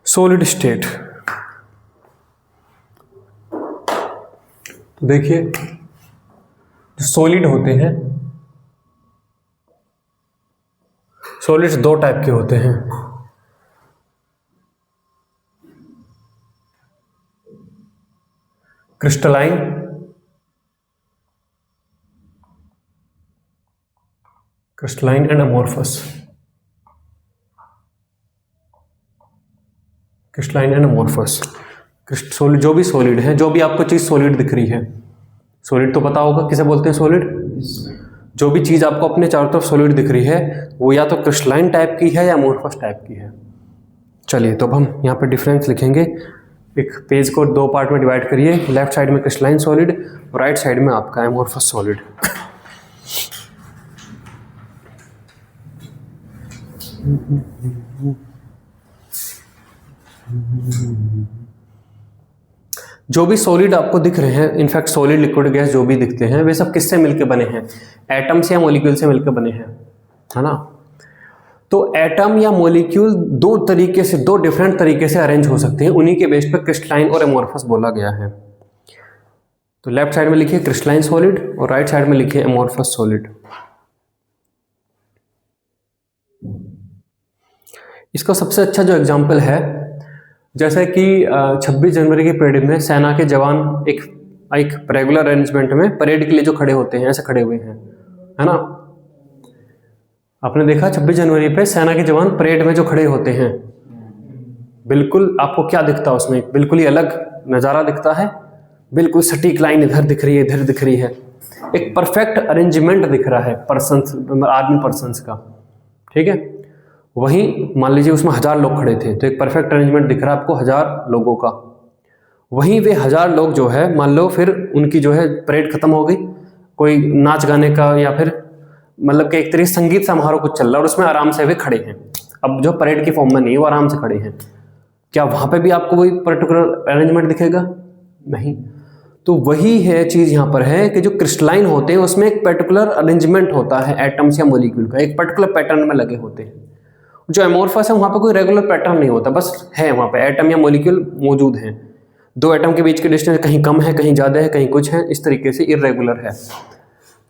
Solid state, तो देखिए जो सॉलिड होते हैं, सॉलिड्स दो टाइप के होते हैं। Crystalline and amorphous. Crystalline and amorphous, solid जो भी सॉलिड है, जो भी आपको चीज सॉलिड दिख रही है, सॉलिड तो पता होगा किसे बोलते हैं सॉलिड। जो भी चीज आपको अपने चारों तरफ सॉलिड दिख रही है वो या तो क्रिस्टलाइन टाइप की है या अमोर्फस टाइप की है। चलिए तो अब हम यहाँ पे डिफरेंस लिखेंगे। एक पेज को दो पार्ट में डिवाइड करिए, लेफ्ट साइड में क्रिस्टलाइन सॉलिड और राइट साइड में आपका अमोर्फस सॉलिड। जो भी सॉलिड आपको दिख रहे हैं, इनफैक्ट सॉलिड लिक्विड गैस जो भी दिखते हैं, वे सब किससे मिलकर बने हैं? एटम से या मॉलिक्यूल से मिलकर बने हैं, है ना। तो एटम या मॉलिक्यूल दो तरीके से, दो डिफरेंट तरीके से अरेंज हो सकते हैं, उन्हीं के बेस पर क्रिस्टलाइन और अमोर्फस बोला गया है। तो लेफ्ट साइड में लिखिए क्रिस्टलाइन सॉलिड और राइट साइड में लिखिए अमोर्फस सॉलिड। इसका सबसे अच्छा जो एग्जाम्पल है, जैसे कि 26 जनवरी के परेड में सेना के जवान एक रेगुलर अरेंजमेंट में परेड के लिए जो खड़े होते हैं, ऐसे खड़े हुए हैं, है ना। आपने देखा 26 जनवरी पे सेना के जवान परेड में जो खड़े होते हैं, बिल्कुल आपको क्या दिखता है उसमें? बिल्कुल ही अलग नज़ारा दिखता है, बिल्कुल सटीक लाइन इधर दिख रही है, इधर दिख रही है, एक परफेक्ट अरेंजमेंट दिख रहा है पर्सन्स, आर्मी पर्सन्स का, ठीक है। वहीं मान लीजिए उसमें 1000 लोग खड़े थे, तो एक परफेक्ट अरेंजमेंट दिख रहा है आपको 1000 लोगों का। वहीं वे 1000 लोग जो है, मान लो फिर उनकी जो है परेड खत्म हो गई, कोई नाच गाने का या फिर मतलब कि एक तरीके संगीत समारोह कुछ चल रहा है और उसमें आराम से वे खड़े हैं। अब जो परेड की फॉर्म में नहीं है वो आराम से खड़े हैं, क्या वहां पे भी आपको वही पर्टिकुलर अरेंजमेंट दिखेगा? नहीं। तो वही है चीज यहाँ पर है कि जो क्रिस्टलाइन होते हैं उसमें एक पर्टिकुलर अरेंजमेंट होता है एटम्स या मॉलिक्यूल का, एक पर्टिकुलर पैटर्न में लगे होते हैं। जो अमोर्फस है वहां पर कोई रेगुलर पैटर्न नहीं होता, बस है वहां पे एटम या मॉलिक्यूल मौजूद हैं, दो एटम के बीच की डिस्टेंस कहीं कम है, कहीं ज्यादा है, कहीं कुछ है, इस तरीके से इरेगुलर है।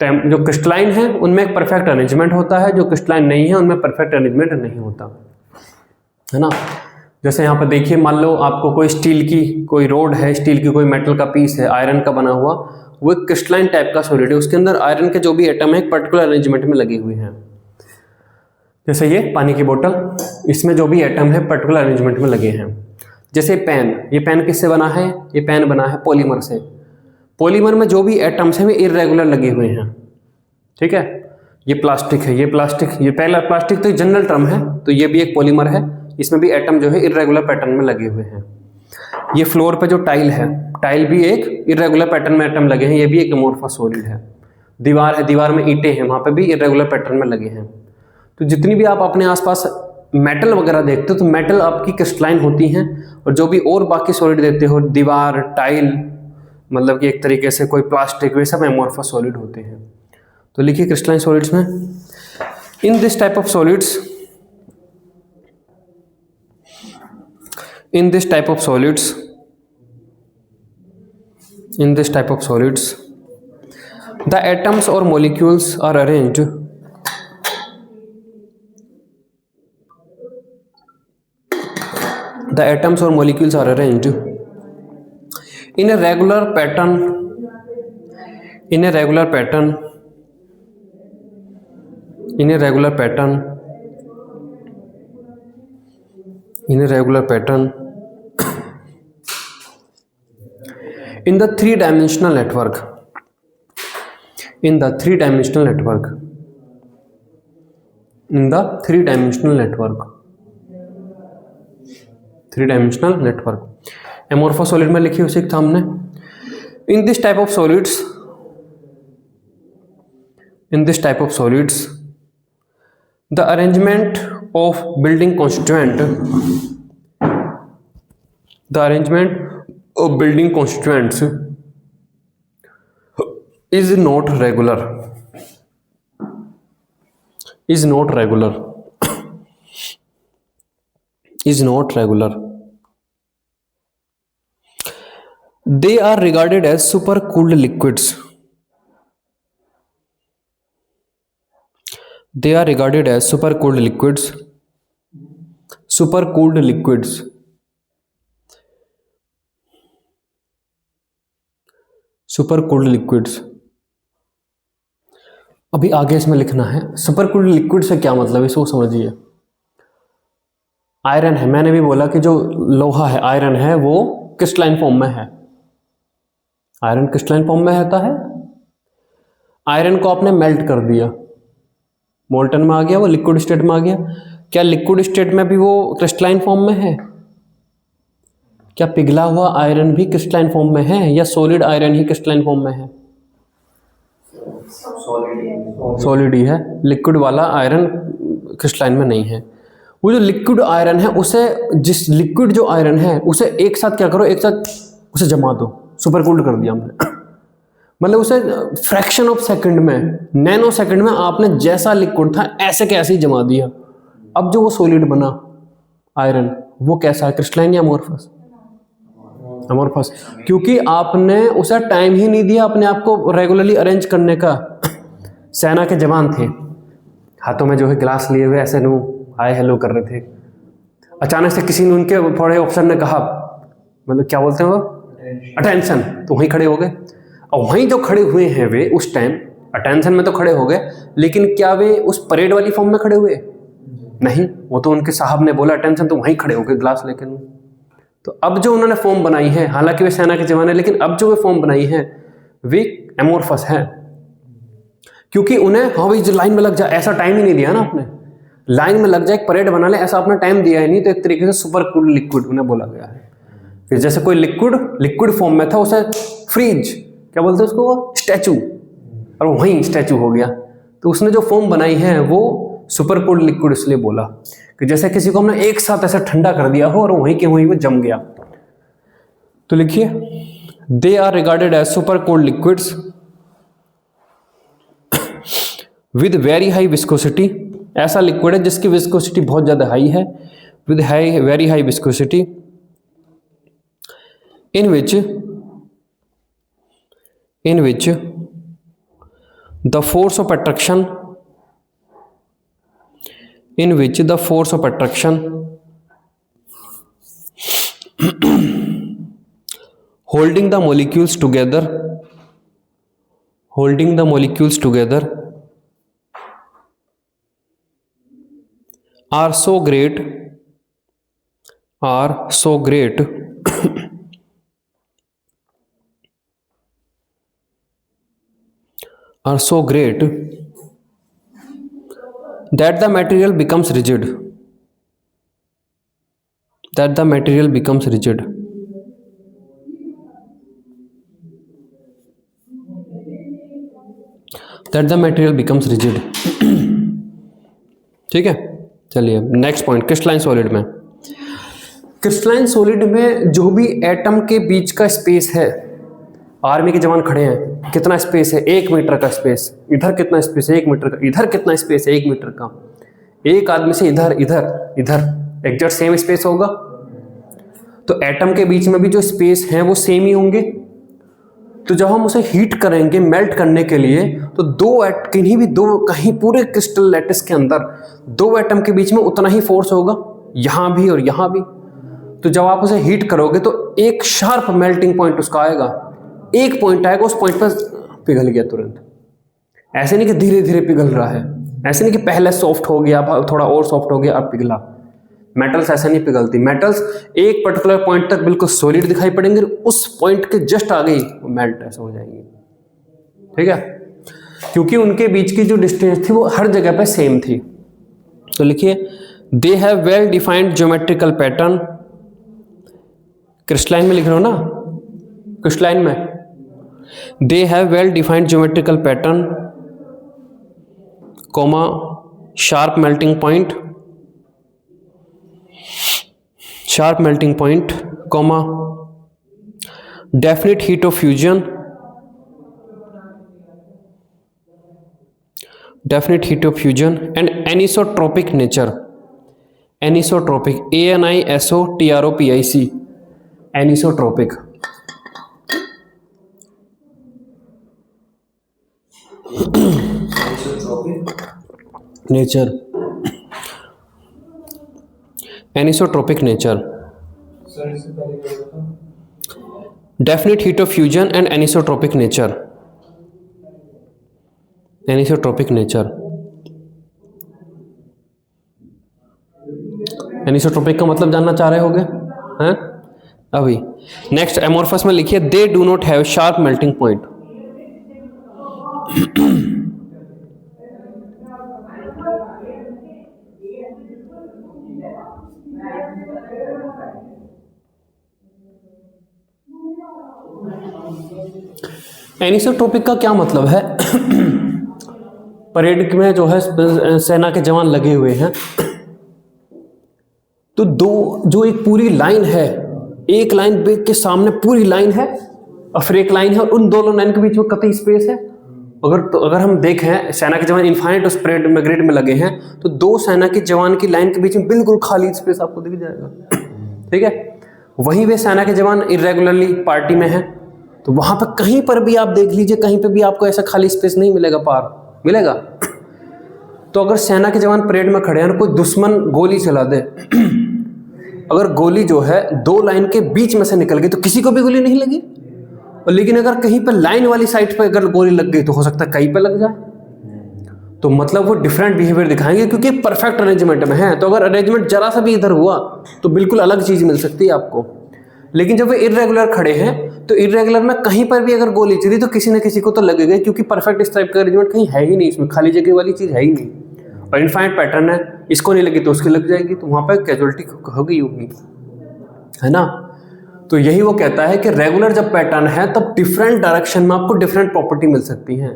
जो क्रिस्टलाइन है उनमें एक परफेक्ट अरेंजमेंट होता है, जो क्रिस्टलाइन नहीं है उनमें परफेक्ट अरेंजमेंट नहीं होता, है ना। जैसे यहाँ पर देखिए, मान लो आपको कोई स्टील की कोई रोड है, स्टील की कोई मेटल का पीस है, आयरन का बना हुआ, वो एक क्रिस्टलाइन टाइप का सॉलिड है, उसके अंदर आयरन के जो भी एटम है एक पर्टिकुलर अरेंजमेंट में लगे हुए हैं। जैसे ये पानी की बोतल, इसमें जो भी एटम है पर्टिकुलर अरेंजमेंट में लगे हैं। जैसे पेन, ये पेन किससे बना है? ये पेन बना है पॉलीमर से। पॉलीमर में जो भी एटम्स हैं वे इरेगुलर लगे हुए हैं, ठीक है। ये प्लास्टिक है, ये प्लास्टिक, ये पहला प्लास्टिक तो जनरल टर्म है, तो ये भी एक पॉलीमर है, इसमें भी एटम जो है इरेगुलर पैटर्न में लगे हुए हैं। ये फ्लोर पे जो टाइल है, टाइल भी एक इरेगुलर पैटर्न में एटम लगे हैं, ये भी एक अमोर्फस सॉलिड है। दीवार है, दीवार में ईंटें हैं, वहां पे भी इरेगुलर पैटर्न में लगे हैं। तो जितनी भी आप अपने आसपास मेटल वगैरह देखते हो, तो मेटल आपकी क्रिस्टलाइन होती हैं, और जो भी और बाकी सॉलिड देखते हो, दीवार, टाइल, मतलब कि एक तरीके से कोई प्लास्टिक, वे सब अमोर्फस सॉलिड होते हैं। तो लिखिए क्रिस्टलाइन सॉलिड्स में, in this type of solids, in this type of solids the atoms or molecules are arranged in a regular pattern in the three-dimensional network. Amorphous solid में लिखी उसी था हमने। In this type of solids, the arrangement of building constituents is not regular. They are regarded as super cooled liquids, they are regarded as super cooled liquids, super cooled liquids, super cooled liquids। अभी आगे इसमें लिखना है super cooled liquid से क्या मतलब है, इसको समझिए। आयरन है, मैंने भी बोला कि जो लोहा है, आयरन है, वो क्रिस्टलाइन फॉर्म में है, आयरन क्रिस्टलाइन फॉर्म में रहता है। आयरन को आपने मेल्ट कर दिया, मोल्टन में आ गया, वो लिक्विड स्टेट में आ गया। क्या लिक्विड स्टेट में भी वो क्रिस्टलाइन फॉर्म में है? क्या पिघला हुआ आयरन भी क्रिस्टलाइन फॉर्म में है, या सॉलिड आयरन ही क्रिस्टलाइन फॉर्म में है? सॉलिड ही है, लिक्विड वाला आयरन क्रिस्टलाइन में नहीं है। वो जो लिक्विड आयरन है उसे, जिस लिक्विड जो आयरन है उसे एक साथ क्या करो, एक साथ उसे जमा दो, सुपर कूल्ड कर दिया हमने। मतलब उसे फ्रैक्शन ऑफ सेकंड में, नैनो सेकंड में आपने जैसा लिक्विड था ऐसे के ऐसे ही जमा दिया। अब जो वो सॉलिड बना आयरन, वो कैसा है, क्रिस्टलाइन या अमोर्फस? अमोर्फस, क्योंकि आपने उसे टाइम ही नहीं दिया अपने आप को रेगुलरली अरेंज करने का। सेना के जवान थे, हाथों में जो है गिलास लिए हुए ऐसे नो हाय हेलो कर रहे थे। अचानक से किसी ने, उनके बड़े ऑफिसर ने कहा, मतलब क्या बोलते हैं वो, अटेंशन, तो वहीं खड़े हो गए। और वहीं जो खड़े हुए हैं वे उस टाइम अटेंशन में तो खड़े हो गए, लेकिन क्या वे उस परेड वाली फॉर्म में खड़े हुए? नहीं, वो तो उनके साहब ने बोला अटेंशन, तो वहीं खड़े हो गए गिलास लेके। तो अब जो उन्होंने फॉर्म बनाई है, हालांकि वे सेना के जवान है, लेकिन अब जो वे फॉर्म बनाई है वे एमोर्फस है, क्योंकि उन्हें हाँ भाई जो लाइन में लग जाए, ऐसा टाइम ही नहीं दिया ना आपने, लाइन में लग जाए, एक परेड बना ले, ऐसा आपने टाइम दिया ही नहीं। तो एक तरीके से सुपर कूल्ड लिक्विड उन्हें बोला गया है। फिर जैसे कोई लिक्विड फॉर्म में था, उसे फ्रीज क्या बोलते हैं उसको, स्टैचू, और वहीं स्टैचू हो गया। तो उसने जो फॉर्म बनाई है वो सुपर कूल्ड लिक्विड इसलिए बोला कि जैसे किसी को हमने एक साथ ऐसा ठंडा कर दिया हो और वहीं के वहीं वो जम गया। तो लिखिए, they are regarded as super cooled liquids with very high viscosity. ऐसा लिक्विड है जिसकी विस्कोसिटी बहुत ज्यादा हाई है, with very high viscosity, in which the force of attraction holding the molecules together are so great that the material becomes rigid, that the material becomes rigid। ठीक है, चलिए next point, crystalline solid में। Crystalline solid में जो भी atom के बीच का space है, आर्मी के जवान खड़े हैं, कितना स्पेस है, 1 मीटर का स्पेस, इधर कितना स्पेस है 1 मीटर का, इधर कितना स्पेस है 1 मीटर का, एक आदमी से इधर इधर इधर एग्जैक्ट सेम स्पेस होगा। तो एटम के बीच में भी जो स्पेस है वो सेम ही होंगे। तो जब हम उसे हीट करेंगे मेल्ट करने के लिए, तो कहीं पूरे क्रिस्टल लैटिस के अंदर 2 एटम के बीच में उतना ही फोर्स होगा, यहां भी और यहां भी। तो जब आप उसे हीट करोगे तो एक शार्प मेल्टिंग पॉइंट उसका आएगा, एक पॉइंट आएगा, उस पॉइंट पर पिघल गया तुरंत। ऐसे नहीं कि धीरे धीरे पिघल रहा है, ऐसे नहीं कि पहले सॉफ्ट हो गया, थोड़ा और सॉफ्ट हो गया, अब पिघला। मेटल्स ऐसा नहीं पिघलती, मेटल्स एक पर्टिकुलर पॉइंट तक बिल्कुल सॉलिड दिखाई पड़ेंगे, उस पॉइंट के जस्ट आगे ही मेल्ट ऐसा हो जाएंगे। ठीक है, क्योंकि उनके बीच की जो डिस्टेंस थी वो हर जगह पे सेम थी। तो लिखिए, they have well defined geometrical pattern. Crystalline में लिख रहे हो ना, क्रिस्टलाइन में they have well defined geometrical pattern, comma sharp melting point, comma definite heat of fusion, and anisotropic nature. Anisotropic, ANISOTROPIC, anisotropic. Nature, anisotropic nature, definite heat of fusion and anisotropic nature. Anisotropic nature, anisotropic का मतलब जानना चाह रहे होगे हैं अभी। Next amorphous में लिखिए they do not have sharp melting point. Anisotropic का क्या मतलब है? परेड में जो है सेना के जवान लगे हुए हैं, तो दो जो एक पूरी लाइन है, एक लाइन के सामने पूरी लाइन है और फिर एक लाइन है, और उन दोनों लाइन के बीच में कतई स्पेस है। अगर हम देखें सेना के जवान इनफाइनाइट उस परेड में ग्रिड में लगे हैं, तो दो सेना के जवान की लाइन के बीच में बिल्कुल खाली स्पेस आपको दिख जाएगा, ठीक है। वहीं वे सेना के जवान इरेगुलरली पार्टी में है, तो वहां पर कहीं पर भी आप देख लीजिए, कहीं पर भी आपको ऐसा खाली स्पेस नहीं मिलेगा, पार मिलेगा। तो अगर सेना के जवान परेड में खड़े हैं और कोई दुश्मन गोली चला दे, अगर गोली जो है दो लाइन के बीच में से निकल गई तो किसी को भी गोली नहीं लगी, और लेकिन अगर कहीं पर लाइन वाली साइड पर अगर गोली लग गई तो हो सकता है कहीं पर लग जाए। तो मतलब वो डिफरेंट बिहेवियर दिखाएंगे, क्योंकि परफेक्ट अरेंजमेंट में है। तो अगर अरेंजमेंट जरा सा भी इधर हुआ तो बिल्कुल अलग चीज मिल सकती है आपको। लेकिन जब वे इरेगुलर खड़े हैं, तो इरेगुलर में कहीं पर भी अगर गोली चली तो किसी न किसी को तो लगेगा, क्योंकि परफेक्ट इस टाइप का अरेंजमेंट कहीं है ही नहीं, इसमें खाली जगह वाली चीज है ही नहीं। और इनफाइनाइट पैटर्न है, इसको नहीं लगी तो उसकी लग जाएगी, तो वहां पर कैजुअलिटी होगी, है ना। तो यही वो कहता है कि रेगुलर जब पैटर्न है तब डिफरेंट डायरेक्शन में आपको डिफरेंट प्रॉपर्टी मिल सकती है।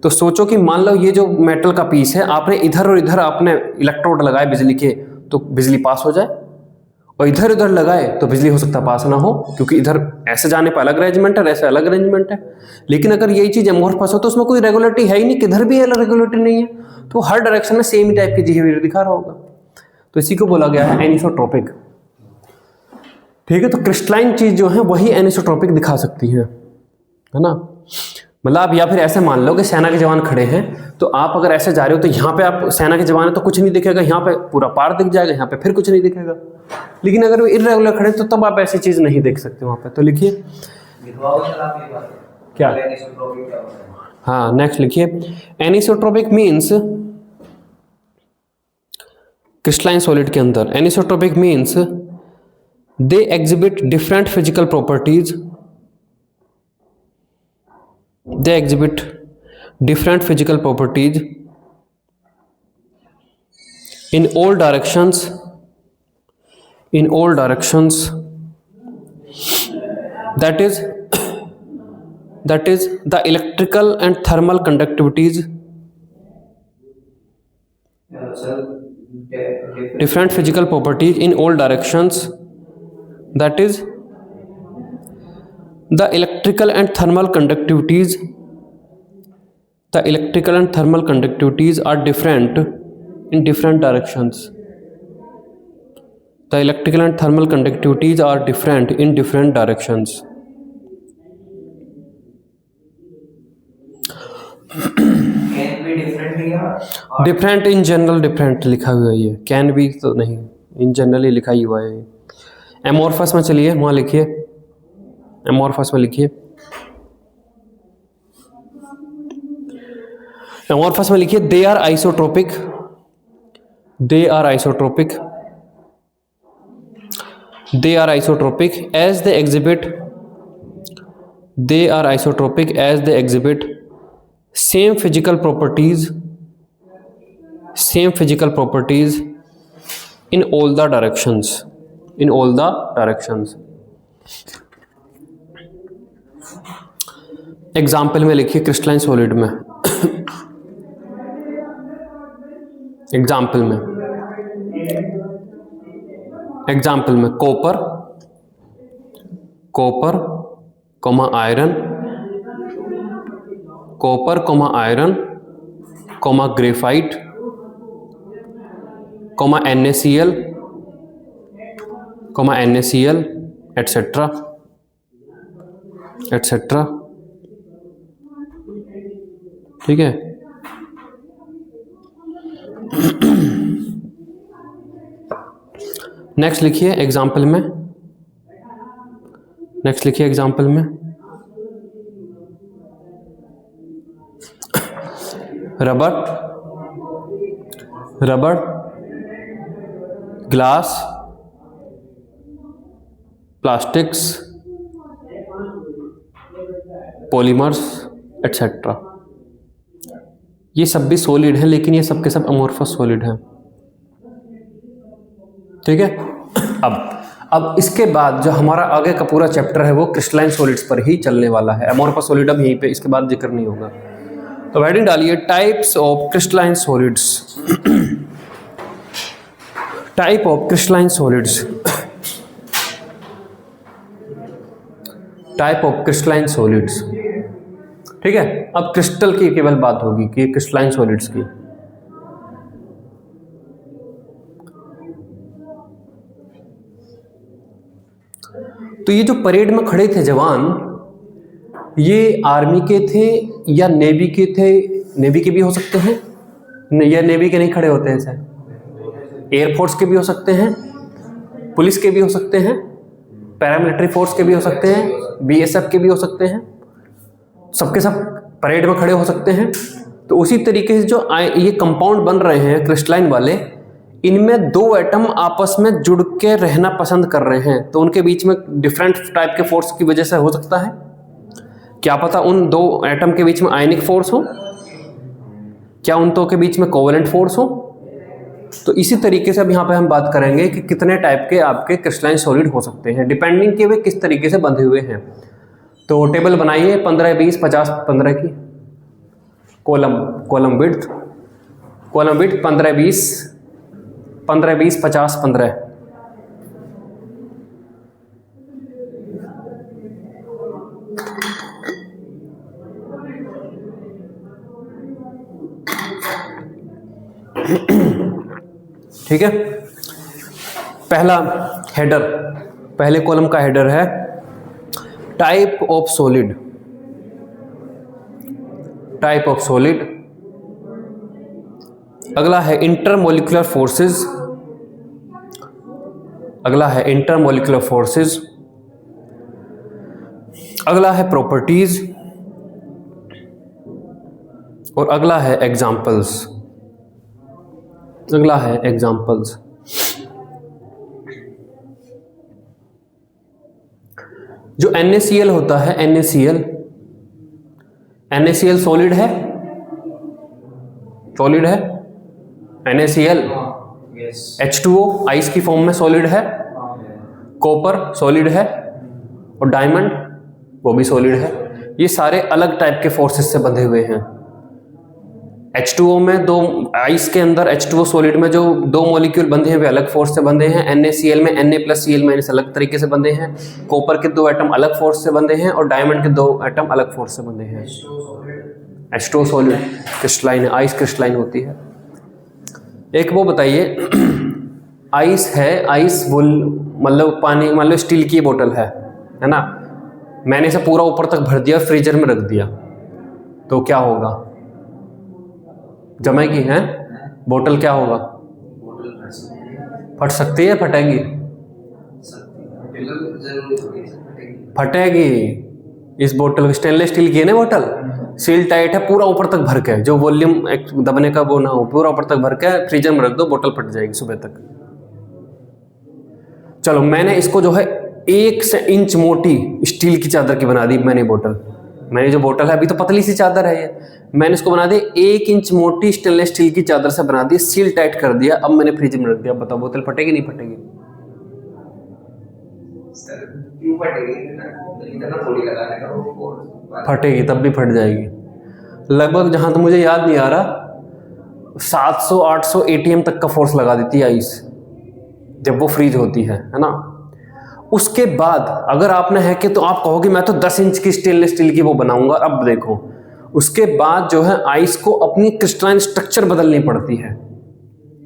तो सोचो कि मान लो ये जो मेटल का पीस है, आपने इधर और इधर आपने इलेक्ट्रोड लगाए बिजली के, तो बिजली पास हो जाए, और इधर उधर लगाए तो बिजली हो सकता है पास ना हो, क्योंकि इधर ऐसे जाने पर अलग अरेंजमेंट है, ऐसे अलग अरेंजमेंट है। लेकिन अगर यही चीज एमोर्फस हो तो उसमें कोई रेगुलरिटी है ही नहीं, किधर भी रेगुलरिटी नहीं है, तो हर डायरेक्शन में सेम ही टाइप की बिहेवियर दिखा रहा होगा। तो इसी को बोला गया है एनिसोट्रोपिक, ठीक है। तो क्रिस्टलाइन चीज जो है वही एनिसोट्रोपिक दिखा सकती है ना। मतलब आप या फिर ऐसे मान लो कि सेना के जवान खड़े हैं, तो आप अगर ऐसे जा रहे हो तो यहाँ पे आप सेना के जवान है तो कुछ नहीं दिखेगा, यहाँ पे पूरा पार दिख जाएगा, यहाँ पे फिर कुछ नहीं दिखेगा। लेकिन अगर वो इर्रेगुलर खड़े तो तब आप ऐसी चीज नहीं देख सकते वहां पे। तो लिखिए क्या, हाँ नेक्स्ट लिखिए एनिसोट्रोपिक मीन्स, क्रिस्टलाइन सॉलिड के अंदर anisotropic means they exhibit different physical properties, they exhibit different physical properties in all directions, in all directions, that is the electrical and thermal conductivities, different physical properties in all directions, that is the electrical and thermal conductivities, the electrical and thermal conductivities are different in different directions, the electrical and thermal conductivities are different in different directions। Different in general, different लिखा हुआ है, ये can be तो नहीं, in general ही लिखा ही हुआ है। Amorphous में चलिए वहां लिखिए, एमोर्फस में लिखिए, एमोर्फस में लिखिए they are isotropic, they are isotropic, they are isotropic as they exhibit, they are isotropic as they exhibit same physical properties, same physical properties in all the directions, in all the directions। Example में लिखिए crystalline solid में, example में, example में copper, copper comma iron, copper comma iron comma graphite comma NaCl comma NaCl etcetera etcetera, ठीक है। Next लिखिए example में, next लिखिए एग्जाम्पल में, rubber, rubber, glass, plastics, polymers etcetera. ये सब भी सॉलिड है, लेकिन ये सब के सब अमोर्फस सॉलिड है। ठीक है। अब इसके बाद जो हमारा आगे का पूरा चैप्टर है वो क्रिस्टलाइन सॉलिड्स पर ही चलने वाला है। अमोर्फस सॉलिड अब यहीं पे इसके बाद जिक्र नहीं होगा। तो हेडिंग डालिए types of crystalline solids. Type of crystalline solids, type of crystalline solids. ठीक है। अब क्रिस्टल की केवल बात होगी कि क्रिस्टलाइन सॉलिड्स की। तो ये जो परेड में खड़े थे जवान, ये आर्मी के थे या नेवी के थे? नेवी के भी हो सकते हैं, या नेवी के नहीं खड़े होते हैं सर, एयरफोर्स के भी हो सकते हैं, पुलिस के भी हो सकते हैं, पैरामिलिट्री फोर्स के भी हो सकते हैं, बीएसएफ के भी हो सकते हैं, सबके सब परेड में खड़े हो सकते हैं। तो उसी तरीके से जो ये कंपाउंड बन रहे हैं क्रिस्टलाइन वाले, इनमें दो एटम आपस में जुड़ के रहना पसंद कर रहे हैं, तो उनके बीच में डिफरेंट टाइप के फोर्स की वजह से हो सकता है। क्या पता उन दो एटम के बीच में आयनिक फोर्स हो, क्या उन दो के बीच में कोवेलेंट फोर्स हो। तो इसी तरीके से अब यहाँ पे हम बात करेंगे कि कितने टाइप के आपके क्रिस्टलाइन सॉलिड हो सकते हैं, डिपेंडिंग कि वे किस तरीके से बंधे हुए हैं। तो टेबल बनाइए 15, 20, 50, 15 की कॉलम विड्थ 15, 20, 15, 20, 50, 15। ठीक है। पहला हेडर, पहले कॉलम का हेडर है type of solid, type of solid. अगला है इंटरमोलिकुलर फोर्सेस, अगला है इंटरमोलिकुलर फोर्सेस। अगला है प्रॉपर्टीज, और अगला है एग्जाम्पल्स, अगला है एग्जाम्पल्स। जो NaCl होता है, NaCl सॉलिड है, सॉलिड है NaCl। H2O आइस की फॉर्म में सॉलिड है, कॉपर सॉलिड है, और डायमंड वो भी सॉलिड है। ये सारे अलग टाइप के फोर्सेस से बंधे हुए हैं। H2O में दो, आइस के अंदर H2O सॉलिड में जो दो मॉलिक्यूल बंधे हैं वे अलग फोर्स से बंधे हैं। NaCl में Na+Cl- अलग तरीके से बंधे हैं। कॉपर के दो एटम अलग फोर्स से बंधे हैं, और डायमंड के दो एटम अलग फोर्स से बंधे हैं। H2O सॉलिड क्रिस्टलाइन है, आइस क्रिस्टलाइन होती है। एक वो बताइए, आइस है, आइस मतलब पानी, मान लो स्टील की बोतल है ना, मैंने इसे पूरा ऊपर तक भर दिया, फ्रीजर में रख दिया, तो क्या होगा? जमेगी है बोतल, क्या होगा? फट सकती है, फटेगी? फटेगी। इस बोतल स्टेनलेस स्टील की है ना बोतल, सील टाइट है, पूरा ऊपर तक भर के, जो वॉल्यूम दबने का वो ना हो, पूरा ऊपर तक भर के फ्रीजर में रख दो, बोतल फट जाएगी सुबह तक। चलो मैंने इसको जो है 1 इंच मोटी स्टील की चादर की बना दी मैंने बोतल। मैंने जो बोतल है, अभी तो पतली सी चादर है ये, मैंने इसको बना दी 1 इंच मोटी स्टेनलेस स्टील की चादर से बना दी, सील टाइट कर दिया, अब मैंने फ्रीज में रख दिया। बताओ बोतल फटेगी नहीं फटेगी? फटेगी, तब भी फट जाएगी। लगभग जहां तो मुझे याद नहीं आ रहा 700-800 ATM तक का फोर्स लगा देती है आइस जब वो फ्रीज होती है ना। उसके बाद अगर आपने है कि तो आप कहोगे मैं तो 10 इंच की स्टेनलेस स्टील की वो बनाऊंगा। अब देखो उसके बाद जो है आइस को अपनी क्रिस्टलाइन स्ट्रक्चर बदलनी पड़ती है।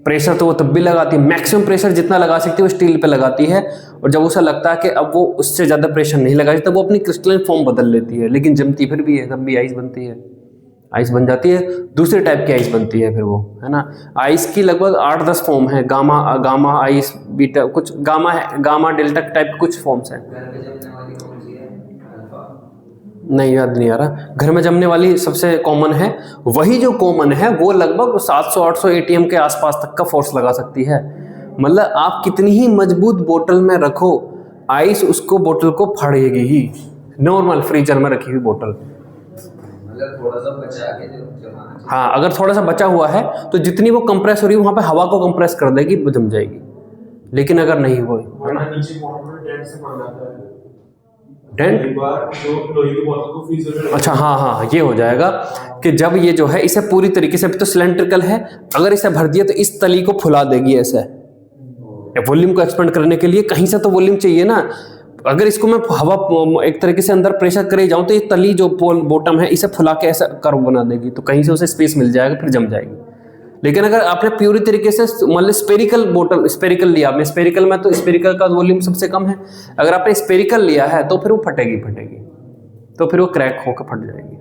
प्रेशर तो वो तब भी लगाती है, मैक्सिमम प्रेशर जितना लगा सकती है वो स्टील पे लगाती है, और जब उसे लगता है कि अब वो उससे ज़्यादा प्रेशर नहीं लगाती तब वो अपनी क्रिस्टलाइन फॉर्म बदल लेती है, लेकिन जमती फिर भी है, तब भी आइस बनती है। आइस बन जाती है, दूसरे टाइप की आइस बनती है फिर वो, है ना। आइस की लगभग 8-10 फॉर्म है, गामा आइस, बीटा, कुछ गामा है, गामा डेल्टा टाइप कुछ फॉर्म्स हैं। नहीं याद नहीं आ रहा। घर में जमने वाली सबसे कॉमन है, वही जो कॉमन है वो लगभग 700-800 ATM के आसपास तक का फोर्स लगा सकती है। मतलब आप कितनी ही मजबूत बोतल में रखो, आइस उसको बोतल को फाड़ेगी ही, नॉर्मल फ्रीजर में रखी हुई बोतल। मतलब थोड़ा सा बचा के जमाना चाहिए। हाँ, अगर थोड़ा सा बचा हुआ है तो जितनी वो कंप्रेस हो रही है वहाँ पे हवा को कंप्रेस कर देगी, वो जम जाएगी। लेकिन अगर नहीं हो, है ना, डेंट, अच्छा हाँ हाँ, ये हो जाएगा कि जब ये जो है इसे पूरी तरीके से, तो सिलेंड्रिकल है, अगर इसे भर दिया तो इस तली को फुला देगी ऐसे, वॉल्यूम को एक्सपेंड करने के लिए कहीं से तो वॉल्यूम चाहिए ना। अगर इसको मैं हवा एक तरीके से अंदर प्रेशर करे जाऊं तो ये तली जो बॉटम है इसे फुला के ऐसा कर्व बना देगी, तो कहीं से उसे स्पेस मिल जाएगा, फिर जम जाएगी। लेकिन अगर आपने प्यूरी तरीके से मतलब स्पेरिकल बोतल, स्पेरिकल लिया आपने, स्पेरिकल में तो स्पेरिकल का वॉल्यूम सबसे कम है, अगर आपने स्पेरिकल लिया है तो फिर वो फटेगी, तो फिर वो क्रैक होकर फट जाएगी।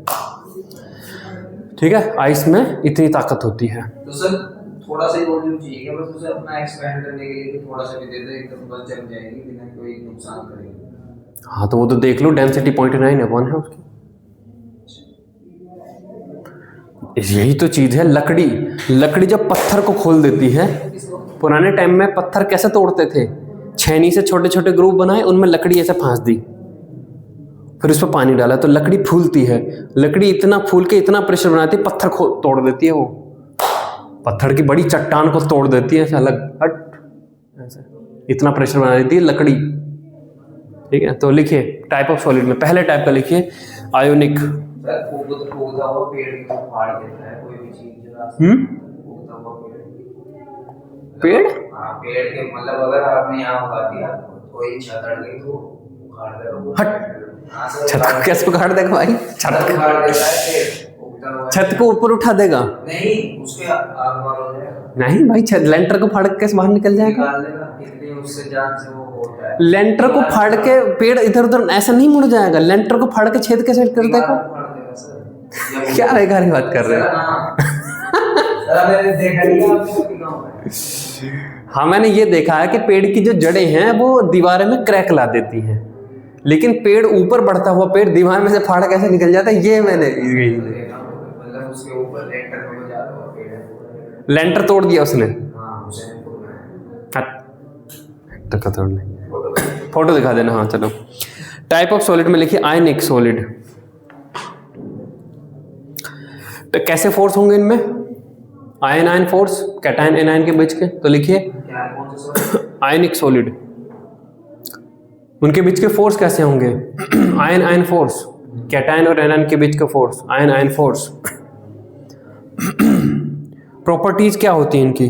ठीक है, आइस में इतनी ताकत होती है। तो सर थोड़ा सा वॉल्यूम चाहिए क्या, बस उसे अपना एक्सपेंड करने के लिए, थोड़ा सा भी दे दो एकदम बस जम जाएगी बिना कोई नुकसान करेगी। हाँ, तो वो तो देख लो, डेंसिटी 0.9 अपॉन है उसकी। यही तो चीज है, लकड़ी जब पत्थर को खोल देती है, पुराने टाइम में पत्थर कैसे तोड़ते थे, छेनी से छोटे छोटे ग्रुप बनाए, उनमें लकड़ी ऐसे फांस दी, फिर उस पर पानी डाला तो लकड़ी फूलती है। लकड़ी इतना फूल के इतना प्रेशर बनाती है, पत्थर को तोड़ देती है, वो पत्थर की बड़ी चट्टान को तोड़ देती है, ऐसे अलग हट ऐसे, इतना प्रेशर बना देती है लकड़ी। ठीक है, तो लिखिए टाइप ऑफ सॉलिड में पहले टाइप का लिखिए आयोनिक। उगता हुआ पेड़ को फाड़ देता है कोई भी चीज, उगता हुआ पेड़, हाँ पेड़ के मतलब अगर आपने यहाँ उगा दिया कोई छत अड़ गई तो उखाड़ देगा। हट, छत को कैसे उखाड़ देगा भाई, छत उखाड़ देता है पेड़, उगता हुआ छत को ऊपर उठा देगा, नहीं उसके आग वार हो जाएगा। नहीं भाई, छत लेंटर को फाड़ के कैसे बाहर निकल जाएगा, निकाल देगा, इतनी उससे जान से वो होता है। लेंटर को फाड़ के पेड़ इधर उधर ऐसा नहीं मुड़ जाएगा, लेंटर को फाड़ के छेद कैसे कर देगा, क्या बेकार बात कर रहे हो। हाँ, मैंने ये देखा है कि पेड़ की जो जड़ें हैं वो दीवार में क्रैक ला देती हैं, लेकिन पेड़ ऊपर बढ़ता हुआ पेड़ दीवार में से फाड़ कैसे निकल जाता है, ये मैंने मतलब उसके ऊपर लेंटर तोड़ दिया उसने। फोटो दिखा देना। हाँ चलो, टाइप ऑफ सॉलिड में लिखिए आयनिक सॉलिड। तो कैसे फोर्स होंगे इनमें, आयन फोर्स, कैटायन एनायन के बीच के, तो लिखिए आयनिक सॉलिड, उनके बीच के फोर्स कैसे होंगे, आयन फोर्स, कैटायन और एनायन के बीच का फोर्स, आयन फोर्स। प्रॉपर्टीज क्या होती हैं इनकी,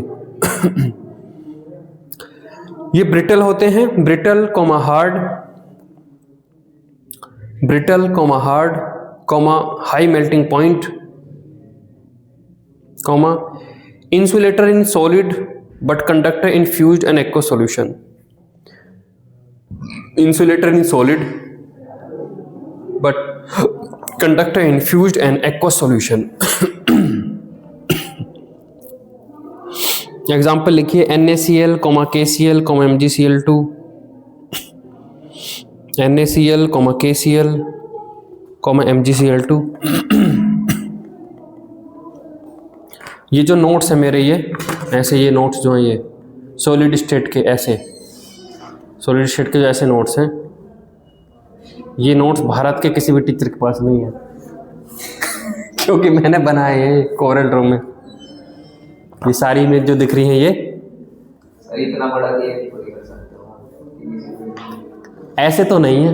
ये ब्रिटल होते हैं, brittle hard high melting point, insulator in solid but conductor in fused and aqueous solution, insulator in solid but conductor in fused and aqueous solution। Example लिखिए NaCl, KCl, MgCl2, NaCl, KCl, MgCl2। ये जो notes है मेरे, ये ऐसे, ये notes जो हैं ये सॉलिड स्टेट के, ऐसे सॉलिड स्टेट के जो ऐसे नोट्स हैं, ये नोट्स भारत के किसी भी टीचर के पास नहीं है क्योंकि मैंने बनाए हैं कोरल ड्रॉ में। ये सारी इमेज जो दिख रही हैं ये इतना बड़ा दिया ऐसे तो नहीं है,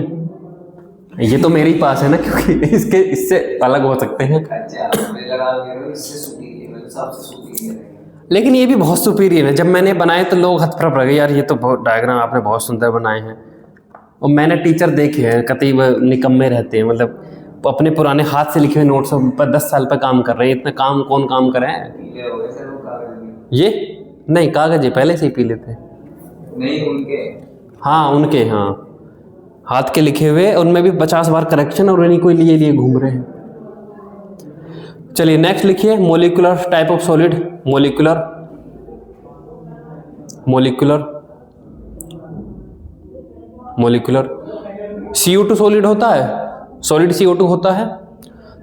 ये तो मेरे ही पास है ना, क्योंकि इससे अलग हो सकते हैं। लेकिन ये भी बहुत सुपीरियर है। जब मैंने बनाए तो लोग हथप्रभ रह गए, यार ये तो बहुत डायग्राम आपने बहुत सुंदर बनाए हैं। और मैंने टीचर देखे हैं कतई निकम्मे रहते हैं, मतलब अपने पुराने हाथ से लिखे हुए नोट्स पर 10 साल पर काम कर रहे हैं। इतना काम कौन काम कर रहे हैं, ये नहीं कागज है, पहले से ही पी लेते हैं। नहीं उनके, हाँ उनके, हाँ हाथ के लिखे हुए, उनमें भी 50 बार करेक्शन और इन्हीं को लिए घूम रहे हैं। चलिए नेक्स्ट लिखिए molecular type of solid. Molecular molecular molecular CO2 solid होता है, सॉलिड CO2 होता है,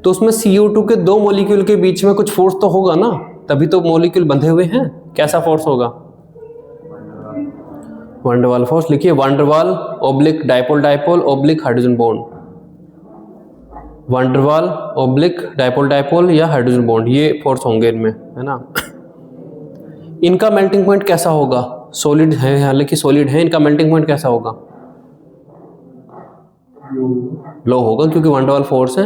तो उसमें CO2 के दो मॉलिक्यूल के बीच में कुछ फोर्स तो होगा ना, तभी तो मॉलिक्यूल बंधे हुए हैं। कैसा फोर्स होगा? Van der Waals force. लिखिए van der Waals oblique dipole dipole oblique hydrogen bond. Van der Waals oblique dipole dipole या हाइड्रोजन बॉन्ड, ये फोर्स होंगे इनमें, है ना। इनका मेल्टिंग पॉइंट कैसा होगा? सॉलिड है, हालांकि सॉलिड है, इनका मेल्टिंग पॉइंट कैसा होगा? लो होगा, क्योंकि वंडरवाल फोर्स है।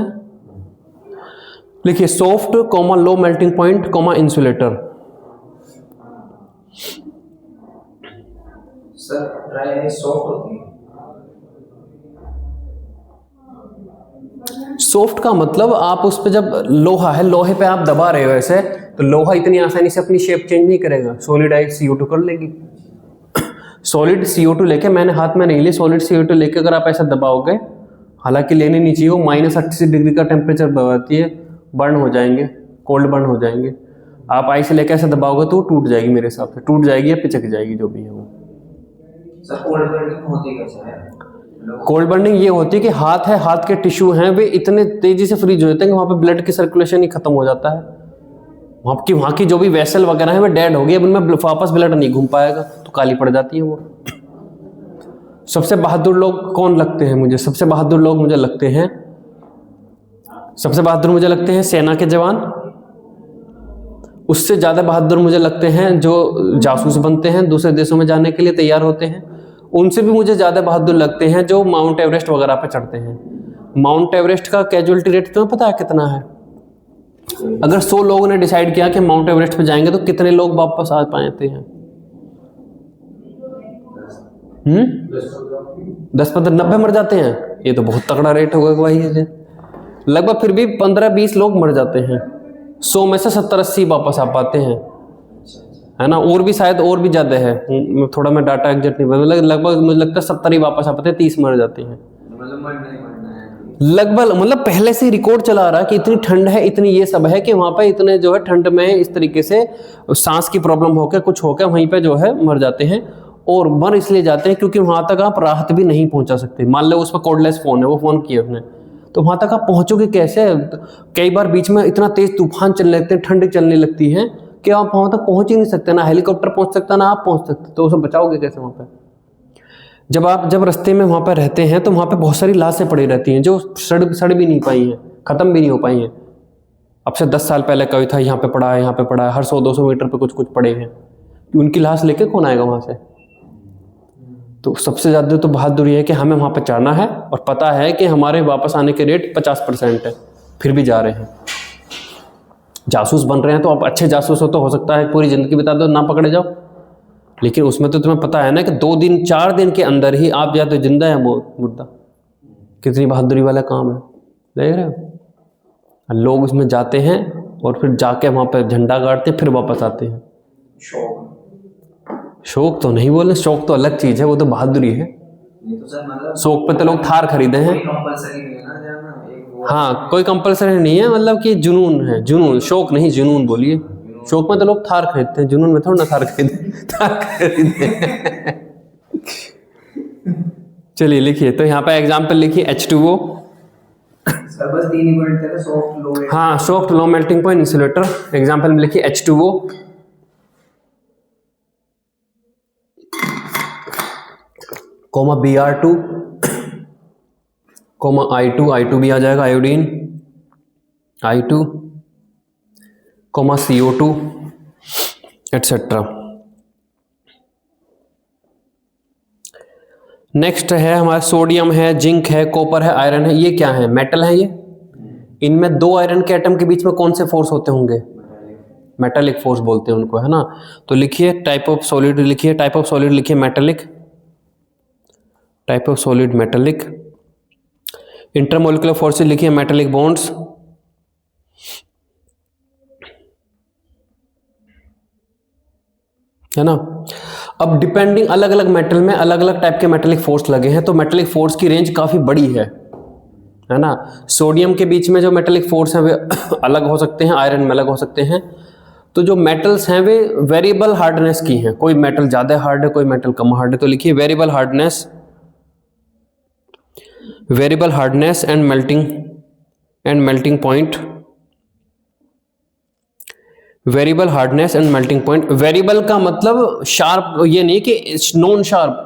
लिखिए soft comma low melting point comma insulator. Sir dry ice soft होती है। सॉफ्ट का मतलब आप उस पे जब लोहा है, लोहे पे आप दबा रहे हो ऐसे, तो लोहा इतनी आसानी से अपनी शेप चेंज नहीं करेगा, सॉलिड आइस CO2 कर लेगी। सॉलिड CO2 लेके, मैंने हाथ में नहीं ली, सॉलिड CO2 लेके अगर आप ऐसा दबाओगे, हालांकि लेनी नहीं चाहिए, वो -88 डिग्री का टेम्परेचर बढ़ाती है, बर्न हो जाएंगे, कोल्ड बर्न हो जाएंगे। आप आइस लेके ऐसे दबाओगे तो वो टूट जाएगी, मेरे हिसाब से टूट जाएगी या पिचक जाएगी, जो भी है वो। सर कोल्ड बर्निंग होती कैसे है? कोल्ड बर्निंग ये होती है कि हाथ है, हाथ के टिश्यू हैं, वे इतने तेजी से फ्रीज हो जाते हैं कि वहाँ पे ब्लड की सर्कुलेशन ही खत्म हो जाता है। वहाँ की जो भी वेसल वगैरह है वे डेड हो गई, अब उनमें वापस ब्लड नहीं घूम पाएगा, तो काली पड़ जाती है वो। सबसे बहादुर लोग कौन लगते हैं मुझे? सबसे बहादुर लोग मुझे लगते हैं, सबसे बहादुर मुझे लगते हैं सेना के जवान। उससे ज़्यादा बहादुर मुझे लगते हैं जो जासूस बनते हैं, दूसरे देशों में जाने के लिए तैयार होते हैं। उनसे भी मुझे ज़्यादा बहादुर लगते हैं जो माउंट एवरेस्ट वगैरह पे चढ़ते हैं। माउंट एवरेस्ट का कैजुअलिटी रेट तुम्हें पता है कितना है? अगर 100 लोगों ने डिसाइड किया कि माउंट एवरेस्ट पे जाएंगे तो कितने लोग वापस आ पाते हैं? 10, 15, 90 मर जाते हैं। ये तो बहुत तगड़ा रेट होगा भाई। लगभग फिर भी 15-20 लोग मर जाते हैं। 100 में से 70-80 वापस आ पाते हैं, है ना। और भी शायद और भी ज़्यादा है, थोड़ा मैं डाटा एग्जैक्ट नहीं बता, लगभग मुझे लगता है 70 ही वापस आ पाते हैं, 30 मर जाते हैं लगभग। मतलब पहले से रिकॉर्ड चला रहा है कि इतनी ठंड है, इतनी ये सब है कि वहाँ पे इतने जो है ठंड में इस तरीके से सांस की प्रॉब्लम होकर कुछ होकर वहीं पे जो है मर जाते हैं। और मर इसलिए जाते हैं क्योंकि वहाँ तक आप राहत भी नहीं पहुँचा सकते। मान लो उस पर कॉर्डलेस फ़ोन है, वो फ़ोन किया उसने, तो वहाँ तक आप पहुँचोगे कैसे? कई बार बीच में इतना तेज़ तूफान चलने लगते हैं, ठंड चलने लगती है कि आप वहाँ तक पहुँच ही नहीं सकते, ना हेलीकॉप्टर पहुँच सकता ना आप पहुँच सकते, तो उसे बचाओगे कैसे वहाँ पर? जब रास्ते में वहाँ पर रहते हैं तो वहाँ पे बहुत सारी लाशें पड़ी रहती हैं जो सड़ भी नहीं पाई हैं, ख़त्म भी नहीं हो पाई हैं। अब से 10 साल पहले कभी था यहाँ पे पड़ा है, यहाँ पे पड़ा है, हर 100-200 मीटर पे कुछ पड़े हैं, उनकी लाश लेके कौन आएगा वहाँ से? तो सबसे ज़्यादा तो बहादुरी है कि हमें वहाँ पर चढ़ना है और पता है कि हमारे वापस आने के रेट 50% है, फिर भी जा रहे हैं। जासूस बन रहे हैं तो आप अच्छे जासूस हो तो हो सकता है पूरी ज़िंदगी बिता दो, ना पकड़े जाओ, लेकिन उसमें तो तुम्हें पता है ना कि 2 दिन 4 दिन के अंदर ही आप या तो जिंदा या मुर्दा। कितनी बहादुरी वाला काम है, देख रहे हो। लोग उसमें जाते हैं और फिर जाके वहाँ पर झंडा गाड़ते हैं, फिर वापस आते हैं। शौक तो नहीं बोले, शौक तो अलग चीज़ है, वो तो बहादुरी है। शौक पे तो लोग थार खरीदे हैं। हाँ, कोई कंपलसरी नहीं है, मतलब कि जुनून है, जुनून, शौक नहीं जुनून बोलिए। शौक में तो लोग थार खरीदते हैं, जुनून में थोड़ा ना थार खरीदते। चलिए लिखिए, तो यहाँ पे एग्जाम्पल लिखिए H2O। सर बस 3 ही पॉइंट थे, सॉफ्ट लो। हाँ, soft low melting point insulator. Example में लिखिए H2O, Br2, I2 भी आ जाएगा, iodine, I2, CO2 etcetera. Next है हमारा सोडियम है, जिंक है, कॉपर है, आयरन है। ये क्या है? मेटल है ये। इनमें 2 आयरन के एटम के बीच में कौन से फोर्स होते होंगे? मेटालिक फोर्स बोलते हैं उनको, है ना। तो लिखिए टाइप ऑफ सॉलिड, लिखिए टाइप ऑफ सॉलिड, लिखिए metallic, type of solid metallic. Intermolecular forces लिखिए मेटालिक बॉन्ड्स, है ना। अब डिपेंडिंग अलग अलग मेटल में अलग अलग टाइप के मेटालिक फोर्स लगे हैं, तो मेटालिक फोर्स की रेंज काफ़ी बड़ी है, है ना। सोडियम के बीच में जो मेटेलिक फोर्स है वे अलग हो सकते हैं, आयरन में अलग हो सकते हैं। तो जो मेटल्स हैं वे वेरिएबल हार्डनेस की हैं, कोई मेटल ज़्यादा हार्ड है, कोई मेटल कम हार्ड है। तो लिखिए variable hardness and melting point. Variable hardness and melting point. Variable का मतलब शार्प, ये नहीं कि नॉन शार्प,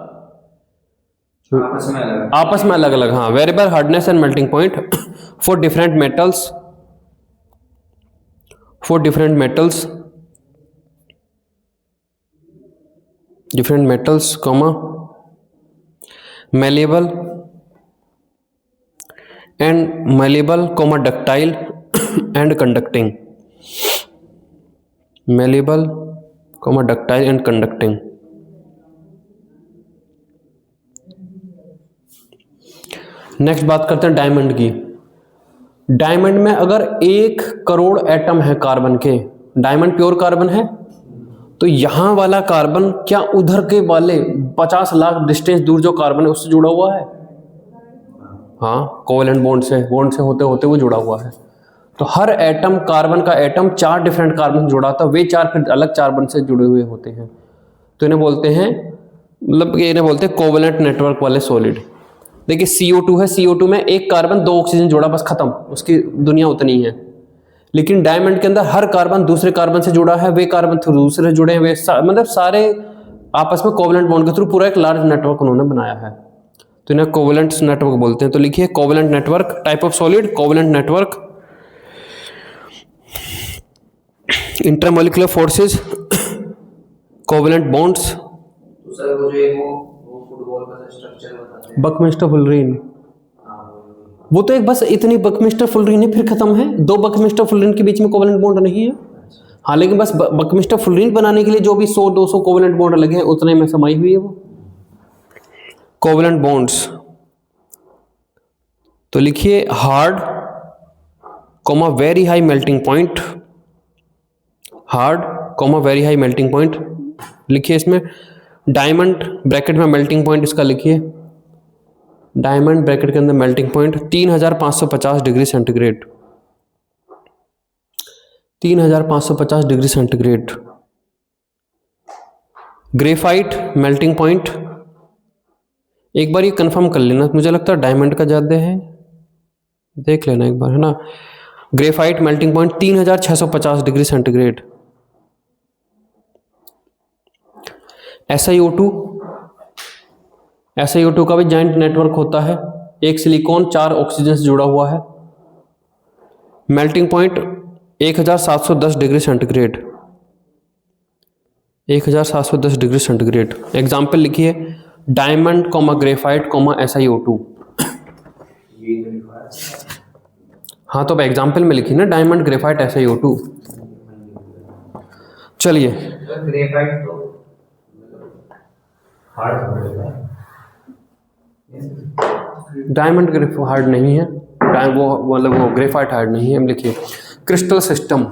आपस में अलग अलग। हाँ, variable hardness and melting point for different metals comma malleable comma ductile and conducting. malleable comma ductile and conducting. Next बात करते हैं डायमंड की। डायमंड में अगर 1 करोड़ एटम है कार्बन के, डायमंड प्योर कार्बन है, तो यहां वाला कार्बन क्या उधर के वाले 50 लाख डिस्टेंस दूर जो कार्बन है उससे जुड़ा हुआ है? हाँ, कोवेलेंट बॉन्ड से होते होते वो जुड़ा हुआ है। तो हर एटम, कार्बन का एटम 4 डिफरेंट कार्बन जुड़ा था, वे 4 फिर अलग कार्बन से जुड़े हुए होते हैं। तो इन्हें बोलते हैं, मतलब कि इन्हें बोलते हैं कोवेलेंट नेटवर्क वाले सॉलिड। देखिए CO2 है, CO2 में 1 कार्बन 2 ऑक्सीजन जोड़ा, बस खत्म, उसकी दुनिया उतनी है। लेकिन डायमंड के अंदर हर कार्बन दूसरे कार्बन से जुड़ा है, वे कार्बन थ्रू दूसरे जुड़े हैं, मतलब सारे आपस में कोवेलेंट बॉन्ड के थ्रू पूरा एक लार्ज नेटवर्क उन्होंने बनाया है। तो इन्हें कोवेलेंट नेटवर्क बोलते हैं। तो लिखिए covalent network, type of solid covalent network, intermolecular forces, covalent bonds. तो सर वो जो एक वो फुटबॉल का स्ट्रक्चर बताते हैं, बकमिस्टर फुलरीन, वो तो एक बस इतनी बकमिस्टर फुलरीन है, फिर खत्म है। 2 बकमिस्टर फुलरीन के बीच में कोवेलेंट बॉन्ड नहीं है। हाँ, लेकिन बस बकमिस्टर फुलरीन बनाने के लिए जो भी 100-200 कोवेलेंट बॉन्ड लगे हैं उतने में समाई हुई है वो कोवेलेंट बॉन्ड्स। तो लिखिए hard comma very high melting point, hard comma very high melting point. लिखिए इसमें डायमंड ब्रैकेट में मेल्टिंग पॉइंट इसका लिखिए, डायमंड ब्रैकेट के अंदर melting point 3550 degree centigrade, 3550 degree centigrade. Graphite melting point, एक बार ये कंफर्म कर लेना, मुझे लगता है डायमंड का ज़्यादा है, देख लेना एक बार, है ना। Graphite melting point 3650 degree centigrade. SiO2 का भी जॉइंट नेटवर्क होता है, एक सिलिकॉन 4 ऑक्सीजन से जुड़ा हुआ है। Melting point 1710 degree centigrade, 1710 degree centigrade. Example लिखिए diamond comma graphite comma SiO2। हाँ, तो अब एग्जाम्पल में लिखिए ना डायमंड ग्रेफाइट SiO2। चलिए, ग्रेफाइट तो हार्ड, डायमंड हार्ड नहीं है, वो मतलब वो ग्रेफाइट हार्ड नहीं है। हम लिखिए क्रिस्टल सिस्टम,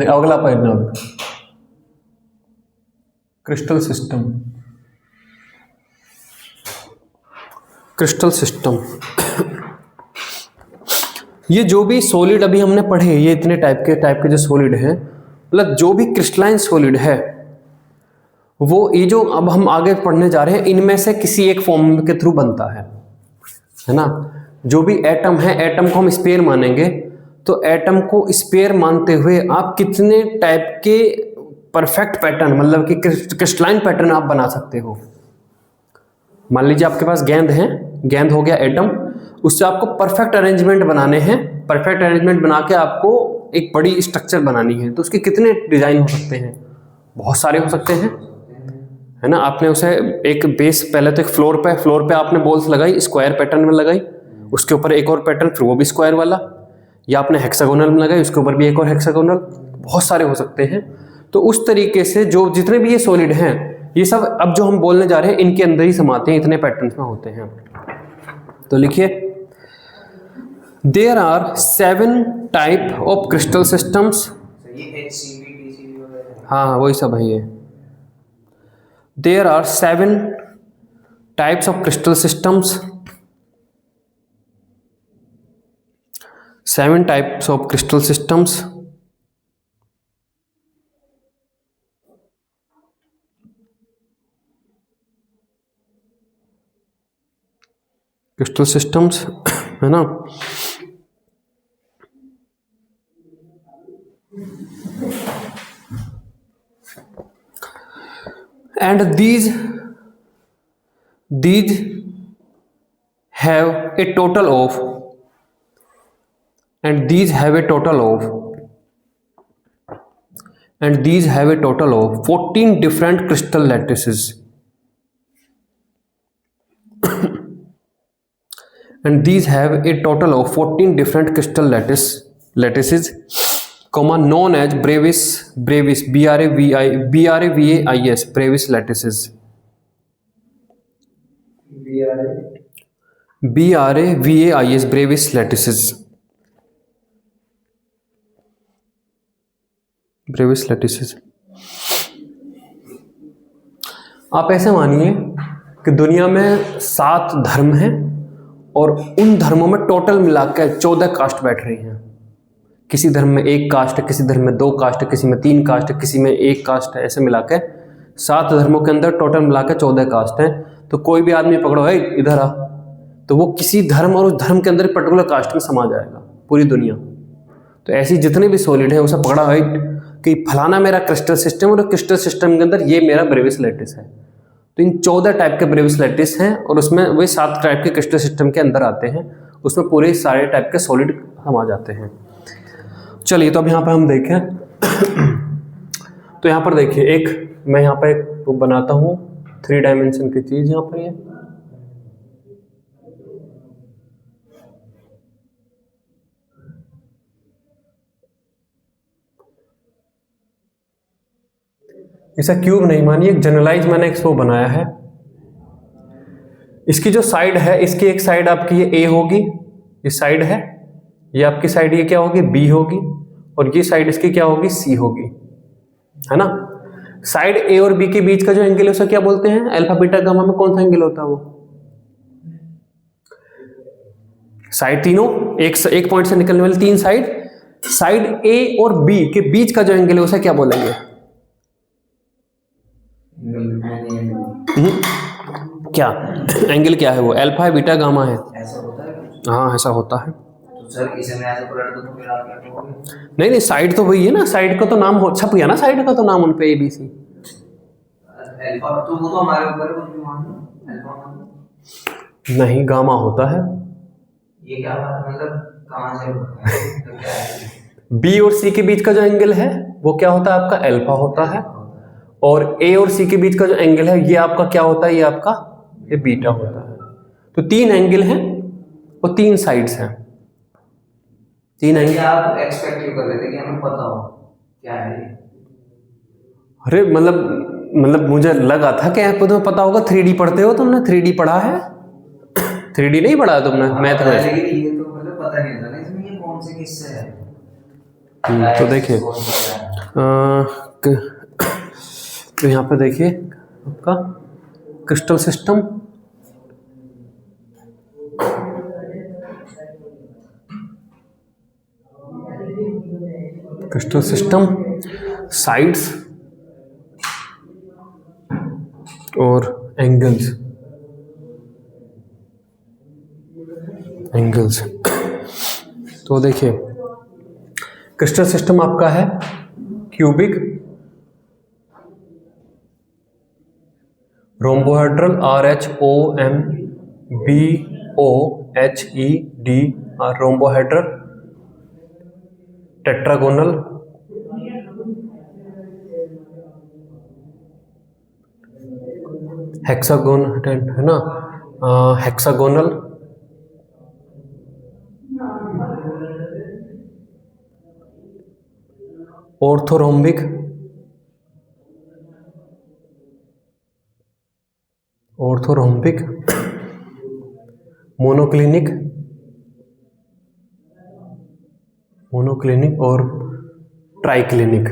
अगला पढ़ना, क्रिस्टल सिस्टम, क्रिस्टल सिस्टम। ये जो भी सॉलिड अभी हमने पढ़े, ये इतने टाइप के जो सॉलिड हैं, मतलब जो भी क्रिस्टलाइन सॉलिड है, वो ये जो अब हम आगे पढ़ने जा रहे हैं, इनमें से किसी एक फॉर्म के थ्रू बनता है ना। जो भी एटम है, एटम को हम स्पेयर मानेंगे, तो एटम को स्पेयर मानते हुए आप कितने टाइप के परफेक्ट पैटर्न, मतलब कि क्रिस्टलाइन पैटर्न आप बना सकते हो। मान लीजिए आपके पास गेंद है, गेंद हो गया एटम, उससे आपको परफेक्ट अरेंजमेंट बनाने हैं। परफेक्ट अरेंजमेंट बना के आपको एक बड़ी स्ट्रक्चर बनानी है, तो उसके कितने डिजाइन हो सकते हैं? बहुत सारे हो सकते हैं, है ना। आपने उसे एक बेस, पहले तो एक फ्लोर पे आपने बॉल्स लगाई, स्क्वायर पैटर्न में लगाई, उसके ऊपर एक और पैटर्न, फिर वो भी स्क्वायर वाला, या आपने हेक्सागोनल में लगाई, उसके ऊपर भी एक और हेक्सागोनल, बहुत सारे हो सकते हैं। तो उस तरीके से जो जितने भी ये सॉलिड हैं, ये सब अब जो हम बोलने जा रहे हैं इनके अंदर ही समाते हैं, इतने पैटर्न्स में होते हैं। तो लिखिए there are 7 type of crystal systems. हाँ, वही सब है ये। There are 7 types of crystal systems, 7 types of crystal systems. Crystal systems है ना। And these have a total of and these have a total of 14 different crystal lattices and these have a total of 14 different crystal lattices comma known as Brevis Brevis lattices Brevis lattices आप ऐसे मानिए कि दुनिया में 7 धर्म हैं और उन धर्मों में टोटल मिलाकर 14 कास्ट बैठ रही हैं। किसी धर्म में 1 कास्ट है, किसी धर्म में 2 कास्ट है, किसी में 3 कास्ट है, किसी में 1 कास्ट है, ऐसे मिला के 7 धर्मों के अंदर टोटल मिला के 14 कास्ट हैं। तो कोई भी आदमी पकड़ो है इधर आ, तो वो किसी धर्म और उस धर्म के अंदर पर्टिकुलर कास्ट में समा जाएगा पूरी दुनिया। तो ऐसी जितने भी सॉलिड है उसे पकड़ा है कि फलाना मेरा क्रिस्टल सिस्टम और क्रिस्टल सिस्टम के अंदर ये मेरा ब्रेविस लैटिस है। तो इन 14 टाइप के ब्रेविस लैटिस हैं और उसमें वही 7 टाइप के क्रिस्टल सिस्टम के अंदर आते हैं, उसमें पूरे सारे टाइप के सॉलिड हम आ जाते हैं। चलिए तो अब यहाँ पे हम देखें तो यहाँ पर देखिए एक मैं यहाँ पे एक बनाता हूँ 3 डायमेंशन की चीज। यहाँ पर ये इसे क्यूब नहीं मानिए, एक जनरलाइज मैंने एक शो बनाया है। इसकी जो साइड है, इसकी एक साइड आपकी ये ए होगी, ये साइड है, ये आपकी साइड ये क्या होगी बी होगी, और ये साइड इसकी क्या होगी सी होगी, है ना। साइड ए और बी के बीच का जो एंगल है उसे क्या बोलते हैं, अल्फा बीटा गामा में कौन सा एंगल होता है वो। साइड तीनों एक पॉइंट से निकलने वाली 3 साइड ए और बी के बीच का जो एंगल है उसे क्या बोलेंगे। क्या एंगल क्या है वो, अल्फा है बीटा गामा है। ऐसा होता है? हाँ ऐसा होता है। तो सर इसे मैं ऐसे पलट दूं तो फिर आप क्या कहोगे? नहीं साइड तो वही है ना, साइड का तो नाम हो छप गया ना, साइड का तो नाम उन पे ABC। अल्फा तो वो तो हमारे ऊपर कुछ भी मान लो, अल्फा मान लो। नहीं गामा होता है। ये क्या बात मतलब कहां से होता है? तो क्या है बी और सी के बीच का जो एंगल है वो क्या होता है आपका अल्फा होता है, और ए और सी के बीच का जो एंगल है ये आपका क्या होता है, ये आपका ये बीटा होता है। तो 3 एंगल हैं और 3 साइड्स हैं, 3 एंगल। आप एक्सपेक्ट क्यों कर रहे थे कि हमें पता हो क्या है ये? अरे मतलब मुझे लगा था कि आपको तुम्हें पता होगा, 3D पढ़ते हो तुमने, 3D पढ़ा है 3D नहीं पढ़ा तुमने मैथ में। लेकिन ये तो मतलब पता नहीं था ना इसमें ये कौन से किससे है। तो देखिए तो यहाँ पे देखिए आपका क्रिस्टल सिस्टम, साइड्स और एंगल्स। तो देखिए क्रिस्टल सिस्टम आपका है cubic, rhombohedral RHOMBOHED rhombohedral, tetragonal, hexagon है ना, हेक्सागोनल, ऑर्थोरोम्बिक, मोनोक्लिनिक और ट्राइक्लिनिक।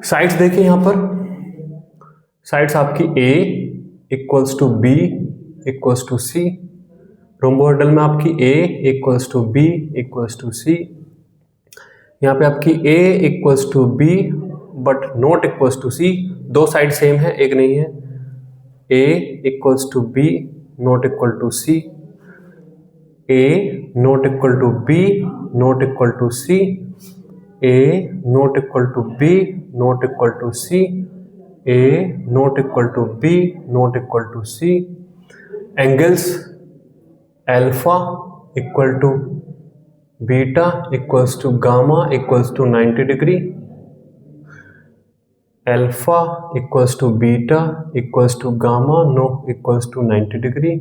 साइड्स देखिए यहाँ पर, साइड्स आपकी A equals to B equals to C, rhombohedral में आपकी A equals to B equals to C, यहाँ पे आपकी A equals to B but not equals to C, दो साइड सेम है, एक नहीं है। A equals to B not equal to C, A not equal to B not equal to C, A not equal to B not equal to C, A not equal to B not equal to C। Angles alpha equal to beta equals to gamma equals to 90 degree, alpha equals to beta equals to gamma no equals to 90 degree,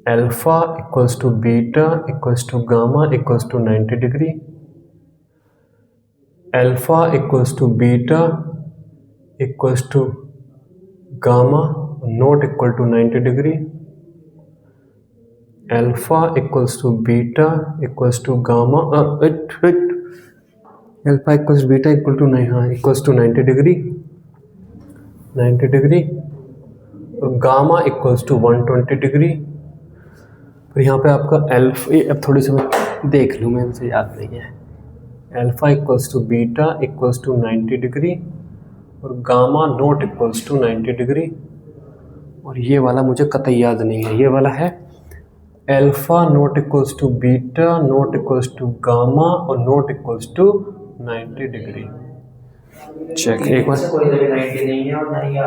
alpha equals to beta equals to gamma equals to 90 degree, alpha equals to beta equals to gamma not equal to 90 degree, alpha equals to beta equals to gamma alpha equals beta equal to equals to 90 degree, 90 degree, और gamma equals to 120 degree. फिर यहाँ पे आपका alpha, अब थोड़ी सी मैं देख लूँ, मैं मुझे याद नहीं है, alpha equals to beta equals to 90 degree और gamma not equals to 90 degree, और ये वाला मुझे कतई याद नहीं है, ये वाला है alpha not equals to beta not equals to gamma और not equals to 90 degree. Check एक बार, कोई जगह 90 नहीं है और नहीं है।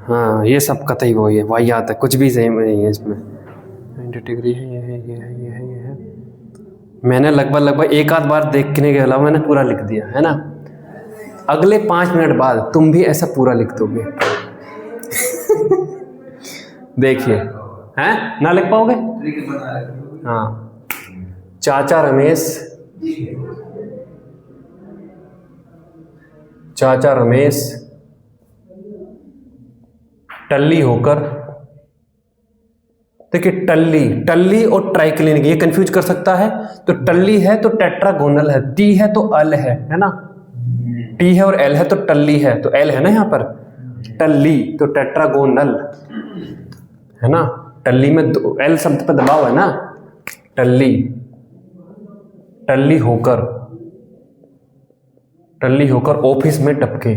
हाँ ये सब कतई वही है, वही आता है, कुछ भी सेम नहीं है इसमें। 90 डिग्री है, ये है, ये है, ये है, ये है। मैंने लगभग एक आध बार देखने के अलावा मैंने पूरा लिख दिया है ना। अगले 5 मिनट बाद तुम भी ऐसा पूरा लिख दोगे। देखिए, हैं ना लिख पाओगे? हाँ, चाचा रमेश टल्ली होकर, देखिए टल्ली और ट्राइक्लिनिक ये कंफ्यूज कर सकता है। तो टल्ली है तो टेट्रागोनल है, टी है तो अल है ना, टी है और एल है तो टल्ली है, तो एल है ना यहाँ पर, टल्ली तो टेट्रागोनल है ना, टल्ली में एल शब्द पर दबाव है ना, टल्ली होकर ऑफिस में टपके,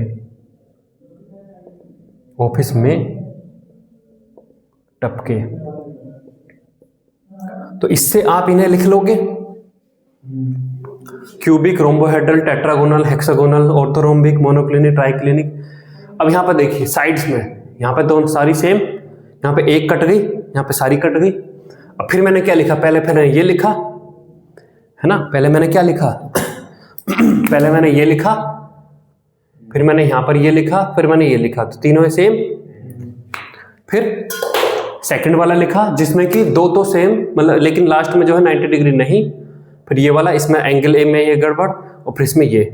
ऑफिस में टपके। तो इससे आप इन्हें लिख लोगे, cubic, rhombohedral, tetragonal, hexagonal, orthorhombic, monoclinic, triclinic. अब यहाँ पर देखिए साइड्स में, यहाँ पे दोनों सारी सेम, यहाँ पे एक कट गई, यहाँ पे सारी कट गई। अब फिर मैंने क्या लिखा, पहले ये लिखा है ना, पहले मैंने क्या लिखा पहले मैंने ये लिखा, फिर मैंने यहाँ पर ये लिखा, फिर मैंने ये लिखा, तो तीनों है सेम। फिर सेकंड वाला लिखा जिसमें कि दो तो सेम, मतलब लेकिन लास्ट में जो है 90 डिग्री नहीं। फिर ये वाला, इसमें एंगल ए में ये गड़बड़, और फिर इसमें ये,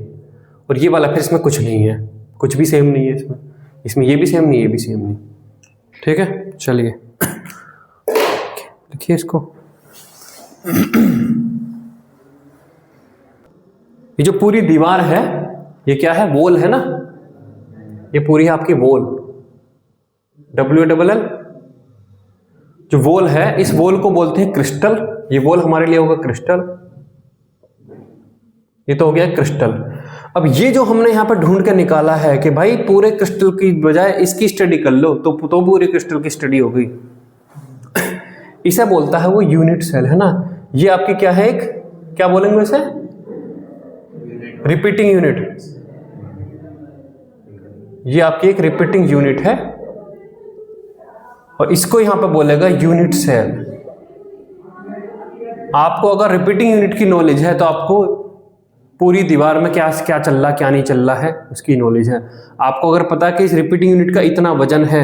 और ये वाला फिर इसमें कुछ नहीं है, कुछ भी सेम नहीं है इसमें ये भी सेम नहीं, ये भी सेम नहीं। ठीक है, चलिए लिखिए इसको। ये जो पूरी दीवार है ये क्या है, वॉल है ना, ये पूरी है आपकी वॉल, WLL। जो वॉल है, इस वॉल को बोलते हैं क्रिस्टल। ये वॉल हमारे लिए होगा क्रिस्टल, ये तो हो गया क्रिस्टल। अब ये जो हमने यहाँ पर ढूंढ के निकाला है कि भाई पूरे क्रिस्टल की बजाय इसकी स्टडी कर लो, तो पूरे क्रिस्टल की स्टडी हो गई। इसे बोलता है वो यूनिट सेल, है ना। ये आपकी क्या है, एक क्या बोलेंगे इसे, रिपीटिंग यूनिट। ये आपकी एक रिपीटिंग यूनिट है और इसको यहां पे बोलेगा यूनिट सेल। आपको अगर रिपीटिंग यूनिट की नॉलेज है तो आपको पूरी दीवार में क्या चल रहा क्या नहीं चल रहा है उसकी नॉलेज है। आपको अगर पता है कि इस रिपीटिंग यूनिट का इतना वजन है,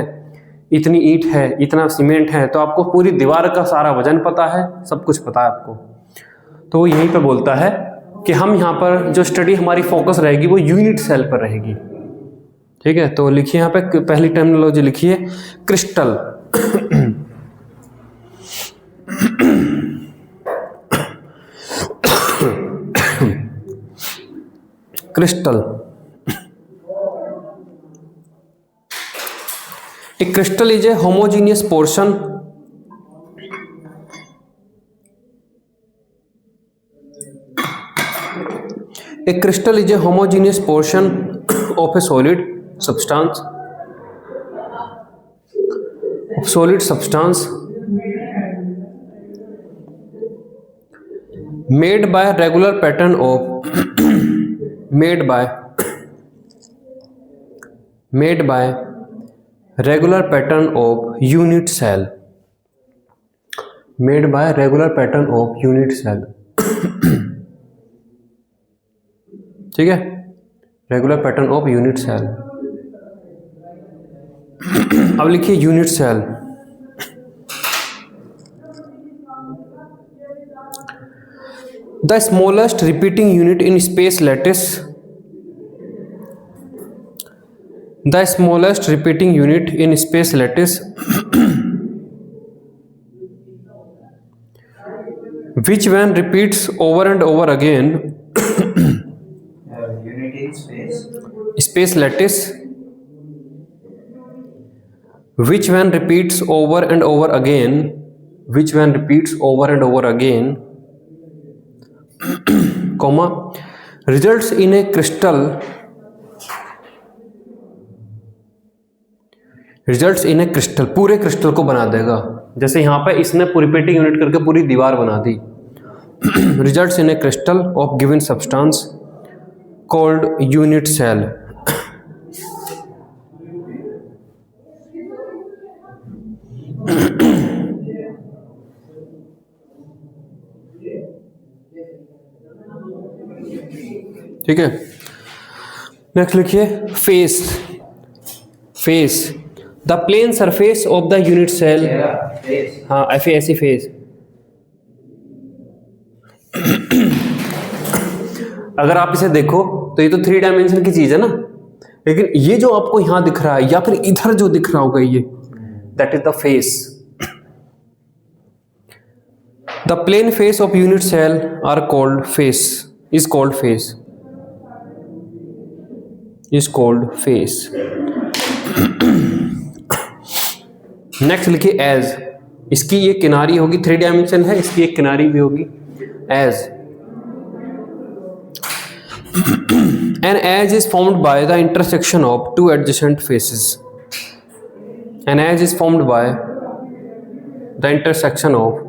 इतनी ईंट है, इतना सीमेंट है, तो आपको पूरी दीवार का सारा वजन पता है, सब कुछ पता है आपको। तो वो यहीं पे बोलता है कि हम यहाँ पर जो स्टडी हमारी फोकस रहेगी वो यूनिट सेल पर रहेगी। ठीक है, तो लिखिए यहाँ पे पहली टर्मिनोलॉजी लिखिए, crystal. Crystal A crystal is a homogeneous portion of a solid substance made by regular pattern of unit cell. ठीक है, regular pattern of unit cell. अब लिखिए unit cell. The smallest repeating unit in space lattice, which when repeats over and over again, unit in space lattice, which when repeats over and over again, comma, results in a crystal, पूरे crystal को बना देगा। जैसे यहाँ पे इसने repeating unit करके पूरी दीवार बना दी। Results in a crystal of given substance called unit cell. ठीक है, नेक्स्ट लिखिए face. The plane surface of the unit cell, हाँ ऐसी फेस। अगर आप इसे देखो तो ये तो 3 डायमेंशन की चीज है ना, लेकिन ये जो आपको यहां दिख रहा है या फिर इधर जो दिख रहा होगा ये, that is the face. The plane face of unit cell are called face, is called face. Next लिखिए एज। इसकी ये किनारी होगी, 3 डायमेंशन है, इसकी एक किनारी भी होगी as. An edge is formed by the intersection of 2 adjacent faces. An edge is formed by the intersection of